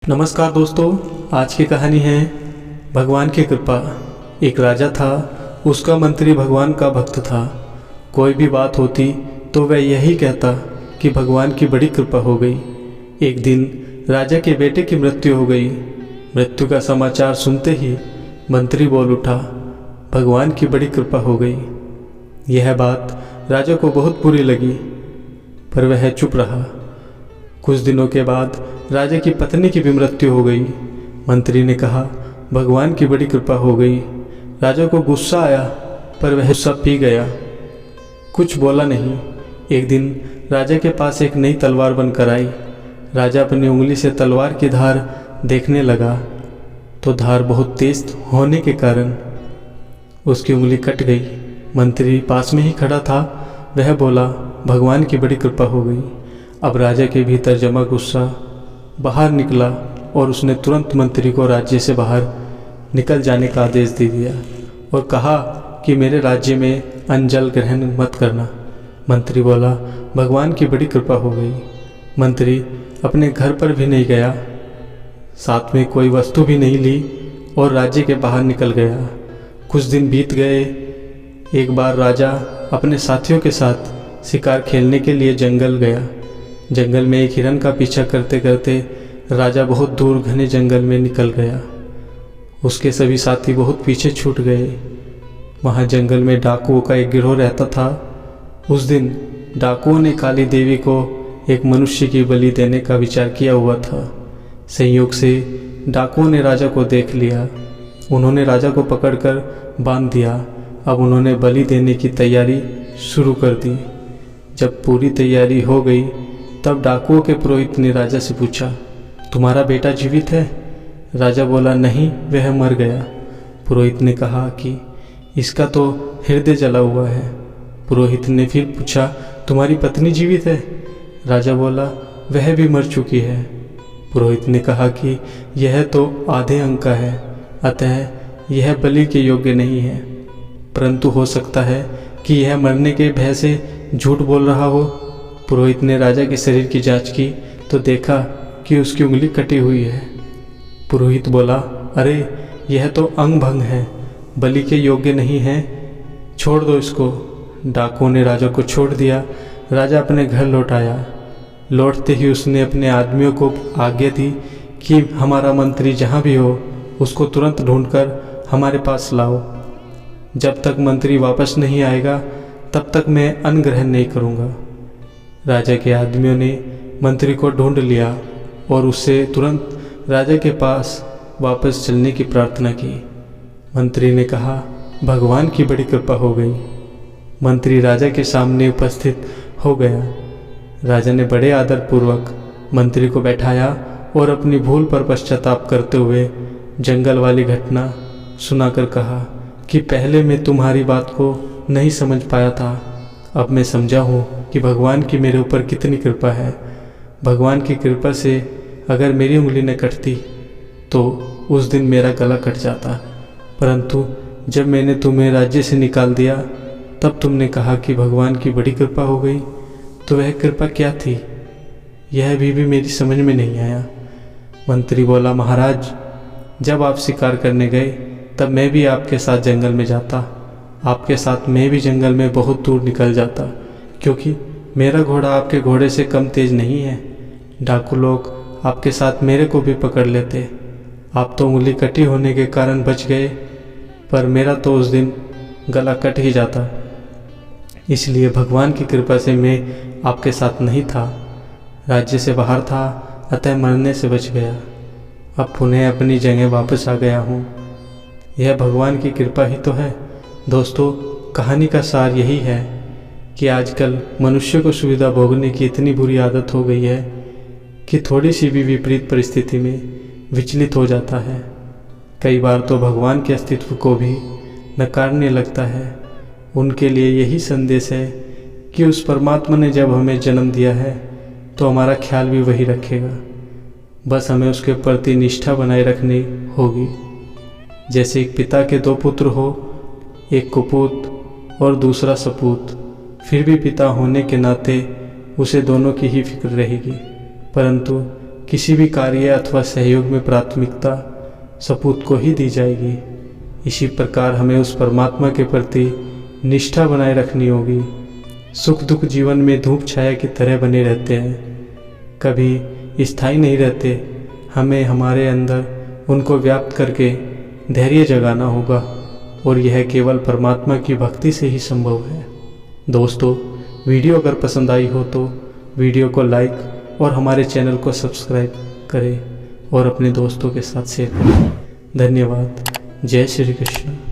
नमस्कार दोस्तों, आज की कहानी है भगवान की कृपा। एक राजा था, उसका मंत्री भगवान का भक्त था। कोई भी बात होती तो वह यही कहता कि भगवान की बड़ी कृपा हो गई। एक दिन राजा के बेटे की मृत्यु हो गई। मृत्यु का समाचार सुनते ही मंत्री बोल उठा, भगवान की बड़ी कृपा हो गई। यह बात राजा को बहुत बुरी लगी, पर वह चुप रहा। कुछ दिनों के बाद राजा की पत्नी की भी मृत्यु हो गई। मंत्री ने कहा, भगवान की बड़ी कृपा हो गई। राजा को गुस्सा आया, पर वह गुस्सा पी गया, कुछ बोला नहीं। एक दिन राजा के पास एक नई तलवार बनकर आई। राजा अपनी उंगली से तलवार की धार देखने लगा तो धार बहुत तेज होने के कारण उसकी उंगली कट गई। मंत्री पास में ही खड़ा था, वह बोला, भगवान की बड़ी कृपा हो गई। अब राजा के भीतर जमा गुस्सा बाहर निकला और उसने तुरंत मंत्री को राज्य से बाहर निकल जाने का आदेश दे दिया और कहा कि मेरे राज्य में अन्न जल ग्रहण मत करना। मंत्री बोला, भगवान की बड़ी कृपा हो गई। मंत्री अपने घर पर भी नहीं गया, साथ में कोई वस्तु भी नहीं ली और राज्य के बाहर निकल गया। कुछ दिन बीत गए। एक बार राजा अपने साथियों के साथ शिकार खेलने के लिए जंगल गया। जंगल में एक हिरन का पीछा करते करते राजा बहुत दूर घने जंगल में निकल गया। उसके सभी साथी बहुत पीछे छूट गए। वहाँ जंगल में डाकुओं का एक गिरोह रहता था। उस दिन डाकुओं ने काली देवी को एक मनुष्य की बलि देने का विचार किया हुआ था। संयोग से डाकुओं ने राजा को देख लिया। उन्होंने राजा को पकड़कर बांध दिया। अब उन्होंने बलि देने की तैयारी शुरू कर दी। जब पूरी तैयारी हो गई तब डाकुओं के पुरोहित ने राजा से पूछा, तुम्हारा बेटा जीवित है? राजा बोला, नहीं, वह मर गया। पुरोहित ने कहा कि इसका तो हृदय जला हुआ है। पुरोहित ने फिर पूछा, तुम्हारी पत्नी जीवित है? राजा बोला, वह भी मर चुकी है। पुरोहित ने कहा कि यह तो आधे अंग का है, अतः यह बलि के योग्य नहीं है, परंतु हो सकता है कि यह मरने के भय से झूठ बोल रहा हो। पुरोहित ने राजा के शरीर की जांच की तो देखा कि उसकी उंगली कटी हुई है। पुरोहित बोला, अरे यह तो अंग भंग है, बलि के योग्य नहीं है, छोड़ दो इसको। डाकुओं ने राजा को छोड़ दिया। राजा अपने घर लौट आया। लौटते ही उसने अपने आदमियों को आज्ञा दी कि हमारा मंत्री जहाँ भी हो उसको तुरंत ढूंढकर हमारे पास लाओ। जब तक मंत्री वापस नहीं आएगा तब तक मैं अन्न ग्रहण नहीं करूँगा। राजा के आदमियों ने मंत्री को ढूंढ लिया और उससे तुरंत राजा के पास वापस चलने की प्रार्थना की। मंत्री ने कहा, भगवान की बड़ी कृपा हो गई। मंत्री राजा के सामने उपस्थित हो गया। राजा ने बड़े आदरपूर्वक मंत्री को बैठाया और अपनी भूल पर पश्चाताप करते हुए जंगल वाली घटना सुनाकर कहा कि पहले मैं तुम्हारी बात को नहीं समझ पाया था, अब मैं समझा हूँ कि भगवान की मेरे ऊपर कितनी कृपा है। भगवान की कृपा से अगर मेरी उंगली न कटती तो उस दिन मेरा गला कट जाता, परंतु जब मैंने तुम्हें राज्य से निकाल दिया तब तुमने कहा कि भगवान की बड़ी कृपा हो गई। तो वह कृपा क्या थी, यह भी मेरी समझ में नहीं आया। मंत्री बोला, महाराज, जब आप शिकार करने गए तब मैं भी आपके साथ जंगल में जाता। आपके साथ मैं भी जंगल में बहुत दूर निकल जाता, क्योंकि मेरा घोड़ा आपके घोड़े से कम तेज नहीं है। डाकू लोग आपके साथ मेरे को भी पकड़ लेते। आप तो उंगली कटी होने के कारण बच गए, पर मेरा तो उस दिन गला कट ही जाता। इसलिए भगवान की कृपा से मैं आपके साथ नहीं था, राज्य से बाहर था, अतः मरने से बच गया। अब पुनः अपनी जगह वापस आ गया हूँ। यह भगवान की कृपा ही तो है। दोस्तों, कहानी का सार यही है कि आजकल मनुष्य को सुविधा भोगने की इतनी बुरी आदत हो गई है कि थोड़ी सी भी विपरीत परिस्थिति में विचलित हो जाता है। कई बार तो भगवान के अस्तित्व को भी नकारने लगता है। उनके लिए यही संदेश है कि उस परमात्मा ने जब हमें जन्म दिया है तो हमारा ख्याल भी वही रखेगा, बस हमें उसके प्रति निष्ठा बनाए रखनी होगी। जैसे एक पिता के दो पुत्र हो, एक कुपूत और दूसरा सपूत, फिर भी पिता होने के नाते उसे दोनों की ही फिक्र रहेगी, परंतु किसी भी कार्य अथवा सहयोग में प्राथमिकता सपूत को ही दी जाएगी। इसी प्रकार हमें उस परमात्मा के प्रति निष्ठा बनाए रखनी होगी। सुख दुख जीवन में धूप छाया की तरह बने रहते हैं, कभी स्थायी नहीं रहते। हमें हमारे अंदर उनको व्याप्त करके धैर्य जगाना होगा और यह केवल परमात्मा की भक्ति से ही संभव है। दोस्तों, वीडियो अगर पसंद आई हो तो वीडियो को लाइक और हमारे चैनल को सब्सक्राइब करें और अपने दोस्तों के साथ शेयर करें। धन्यवाद। जय श्री कृष्ण।